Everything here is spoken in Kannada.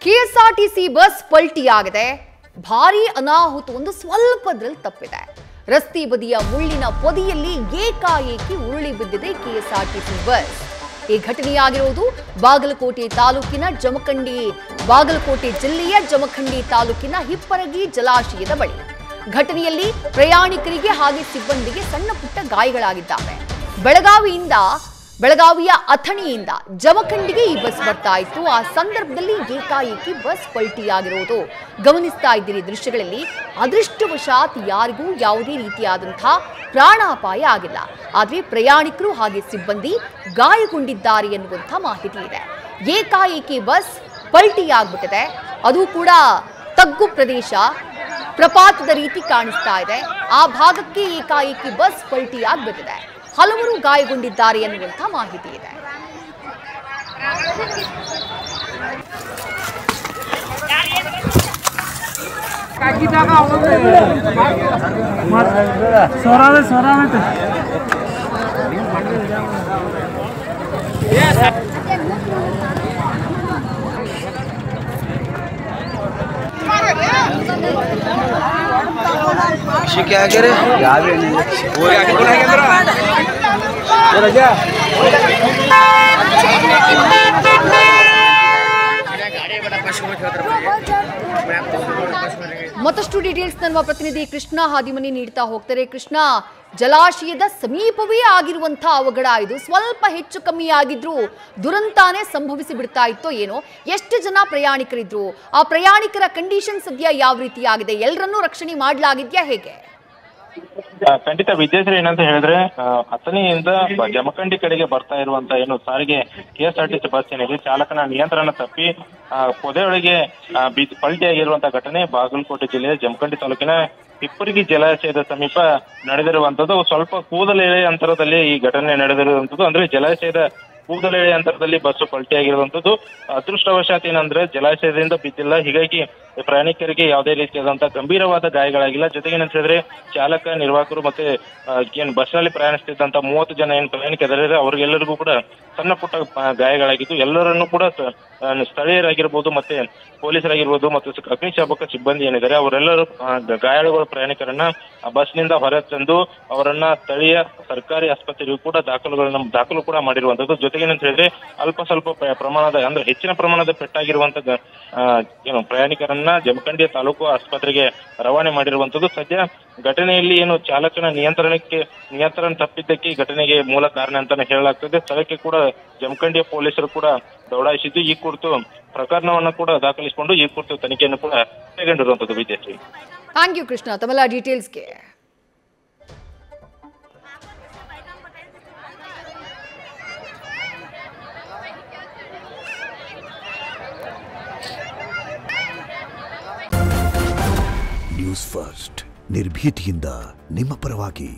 KSRTC bus ಪಲ್ಟಿಯಾಗಿದೆ. ಭಾರೀ ಅನಾಹುತ ಒಂದು ಸ್ವಲ್ಪದ್ರಲ್ಲಿ ತಪ್ಪಿದೆ. ರಸ್ತೆ ಬದಿಯ ಮುಳ್ಳಿನ ಪೊದೆಯಲ್ಲಿ ಏಕಾಏಕಿ ಉರುಳಿ ಬಿದ್ದಿದೆ ಕೆಎಸ್ಆರ್ಟಿಸಿ ಬಸ್. ಈ ಘಟನೆಯಾಗಿರುವುದು ಬಾಗಲಕೋಟೆ ತಾಲೂಕಿನ ಬಾಗಲಕೋಟೆ ಜಿಲ್ಲೆಯ ಜಮಖಂಡಿ ತಾಲೂಕಿನ ಹಿಪ್ಪರಗಿ ಜಲಾಶಯದ ಬಳಿ. ಘಟನೆಯಲ್ಲಿ ಪ್ರಯಾಣಿಕರಿಗೆ ಹಾಗೆ ಸಿಬ್ಬಂದಿಗೆ ಸಣ್ಣ ಪುಟ್ಟ ಗಾಯಗಳಾಗಿದ್ದಾವೆ. ಬೆಳಗಾವಿಯ ಅಥಣಿಯಿಂದ ಜಮಖಂಡಿಗೆ ಈ ಬಸ್ ಬರ್ತಾ ಇತ್ತು. ಆ ಸಂದರ್ಭದಲ್ಲಿ ಏಕಾಏಕಿ ಬಸ್ ಪಲ್ಟಿಯಾಗಿರುವುದು ಗಮನಿಸ್ತಾ ಇದ್ದೀರಿ ದೃಶ್ಯಗಳಲ್ಲಿ. ಅದೃಷ್ಟವಶಾತ್ ಯಾರಿಗೂ ಯಾವುದೇ ರೀತಿಯಾದಂತಹ ಪ್ರಾಣಾಪಾಯ ಆಗಿಲ್ಲ. ಆದರೆ ಪ್ರಯಾಣಿಕರು ಹಾಗೆ ಸಿಬ್ಬಂದಿ ಗಾಯಗೊಂಡಿದ್ದಾರೆ ಎನ್ನುವಂಥ ಮಾಹಿತಿ ಇದೆ. ಏಕಾಏಕಿ ಬಸ್ ಪಲ್ಟಿಯಾಗ್ಬಿಟ್ಟಿದೆ. ಅದು ಕೂಡ ತಗ್ಗು ಪ್ರದೇಶ, ಪ್ರಪಾತದ ರೀತಿ ಕಾಣಿಸ್ತಾ ಇದೆ. ಆ ಭಾಗಕ್ಕೆ ಏಕಾಏಕಿ ಬಸ್ ಪಲ್ಟಿಯಾಗ್ಬಿಟ್ಟಿದೆ. ಹಲವರು ಗಾಯಗೊಂಡಿದ್ದಾರೆ ಎನ್ನುವಂಥ ಮಾಹಿತಿ ಇದೆ. क्या करे ಮತ್ತಷ್ಟು ಡೀಟೇಲ್ಸ್ ನಮ್ಮ ಪ್ರತಿನಿಧಿ ಕೃಷ್ಣ ಹಾದಿಮನಿ ನೀಡ್ತಾ ಹೋಗ್ತಾರೆ. ಕೃಷ್ಣ, ಜಲಾಶಯದ ಸಮೀಪವೇ ಆಗಿರುವಂತಹ ಅವಘಡ ಇದು. ಸ್ವಲ್ಪ ಹೆಚ್ಚು ಕಮ್ಮಿ ಆಗಿದ್ರು ದುರಂತಾನೇ ಸಂಭವಿಸಿ ಬಿಡ್ತಾ ಇತ್ತೋ ಏನೋ. ಎಷ್ಟು ಜನ ಪ್ರಯಾಣಿಕರಿದ್ರು? ಆ ಪ್ರಯಾಣಿಕರ ಕಂಡೀಷನ್ ಸದ್ಯ ಯಾವ ರೀತಿ ಆಗಿದೆ? ಎಲ್ಲರನ್ನೂ ರಕ್ಷಣೆ ಮಾಡಲಾಗಿದ್ಯಾ ಹೇಗೆ? ಖಂಡಿತ ವಿದ್ಯಾಶ್ರೀ, ಏನಂತ ಹೇಳಿದ್ರೆ ಅಥಣಿಯಿಂದ ಜಮಖಂಡಿ ಕಡೆಗೆ ಬರ್ತಾ ಇರುವಂತ ಏನು ಸಾರಿಗೆ ಕೆಎಸ್ಆರ್ಟಿಸಿ ಬಸ್ ಏನಿದೆ, ಚಾಲಕನ ನಿಯಂತ್ರಣ ತಪ್ಪಿ ಪೊದೆಯೊಳಗೆ ಪಲ್ಟಿಯಾಗಿರುವಂತಹ ಘಟನೆ ಬಾಗಲಕೋಟೆ ಜಿಲ್ಲೆಯ ಜಮಖಂಡಿ ತಾಲೂಕಿನ ಹಿಪ್ಪರಗಿ ಜಲಾಶಯದ ಸಮೀಪ ನಡೆದಿರುವಂತದ್ದು. ಸ್ವಲ್ಪ ಕೂದಲೆಳೆ ಅಂತರದಲ್ಲಿ ಈ ಘಟನೆ ನಡೆದಿರುವಂತದ್ದು. ಅಂದ್ರೆ ಜಲಾಶಯದ ಕೂದಲೆಳೆ ಅಂತರದಲ್ಲಿ ಬಸ್ಸು ಪಲ್ಟಿಯಾಗಿರುವಂತದ್ದು. ಅದೃಷ್ಟವಶಾತ್ ಏನಂದ್ರೆ ಜಲಾಶಯದಿಂದ ಬಿದ್ದಿಲ್ಲ. ಹೀಗಾಗಿ ಪ್ರಯಾಣಿಕರಿಗೆ ಯಾವುದೇ ರೀತಿಯಾದಂತಹ ಗಂಭೀರವಾದ ಗಾಯಗಳಾಗಿಲ್ಲ. ಜೊತೆಗೆ ಏನಂತಂದ್ರೆ ಚಾಲಕ, ನಿರ್ವಾಹಕರು ಮತ್ತೆ ಏನ್ ಬಸ್ ನಲ್ಲಿ ಪ್ರಯಾಣಿಸ್ತಿದ್ದಂತ 30 ಜನ ಏನ್ ಪ್ರಯಾಣಿಕರಿದ್ದಾರೆ ಅವ್ರಿಗೆಲ್ಲರಿಗೂ ಕೂಡ ಸಣ್ಣ ಪುಟ್ಟ ಗಾಯಗಳಾಗಿದ್ದು. ಎಲ್ಲರನ್ನೂ ಕೂಡ ಸ್ಥಳೀಯರಾಗಿರ್ಬೋದು, ಮತ್ತೆ ಪೊಲೀಸರಾಗಿರ್ಬೋದು, ಮತ್ತು ಅಗ್ನಿಶಾಮಕ ಸಿಬ್ಬಂದಿ ಏನಿದ್ದಾರೆ ಅವರೆಲ್ಲರೂ ಗಾಯಾಳುಗಳ ಪ್ರಯಾಣಿಕರನ್ನ ಬಸ್ ನಿಂದ ಹೊರ ತಂದು ಅವರನ್ನ ಸ್ಥಳೀಯ ಸರ್ಕಾರಿ ಆಸ್ಪತ್ರೆಗೂ ಕೂಡ ದಾಖಲು ಕೂಡ ಮಾಡಿರುವಂತದ್ದು. ಜೊತೆಗೆ ಏನಂತ ಹೇಳಿದ್ರೆ ಅಲ್ಪ ಸ್ವಲ್ಪ ಪ್ರಮಾಣದ ಅಂದ್ರೆ ಹೆಚ್ಚಿನ ಪ್ರಮಾಣದ ಪೆಟ್ಟಾಗಿರುವಂತ ಏನು ಪ್ರಯಾಣಿಕರನ್ನ ಜಮಖಂಡಿ ತಾಲೂಕು ಆಸ್ಪತ್ರೆಗೆ ರವಾನೆ ಮಾಡಿರುವಂತದ್ದು. ಸದ್ಯ ಘಟನೆಯಲ್ಲಿ ಏನು ಚಾಲಕನ ನಿಯಂತ್ರಣ ತಪ್ಪಿದ್ದಕ್ಕೆ ಈ ಘಟನೆಗೆ ಮೂಲ ಕಾರಣ ಅಂತಾನೆ ಹೇಳಲಾಗ್ತದೆ. ಸ್ಥಳಕ್ಕೆ ಕೂಡ ಜಮಖಂಡಿಯ ಪೊಲೀಸರು ಕೂಡ ದೌಡಾಯಿಸಿದ್ದು ಈ ಕುರಿತು ಪ್ರಕರಣವನ್ನು ಕೂಡ ದಾಖಲಿಸಿಕೊಂಡು ಈ ಕುರಿತು ತನಿಖೆಯನ್ನು ಕೂಡ ಕೈಗೊಂಡಿರುವಂತದ್ದು. ವಿದ್ಯಾಶ್ರೀ, ಥ್ಯಾಂಕ್ ಯು ಕೃಷ್ಣ ತಮ್ಮೆಲ್ಲ ಡೀಟೇಲ್ಸ್ಗೆ. ನ್ಯೂಸ್ ಫಸ್ಟ್ ನಿರ್ಭೀತಿಯಿಂದ ನಿಮ್ಮ ಪರವಾಗಿ.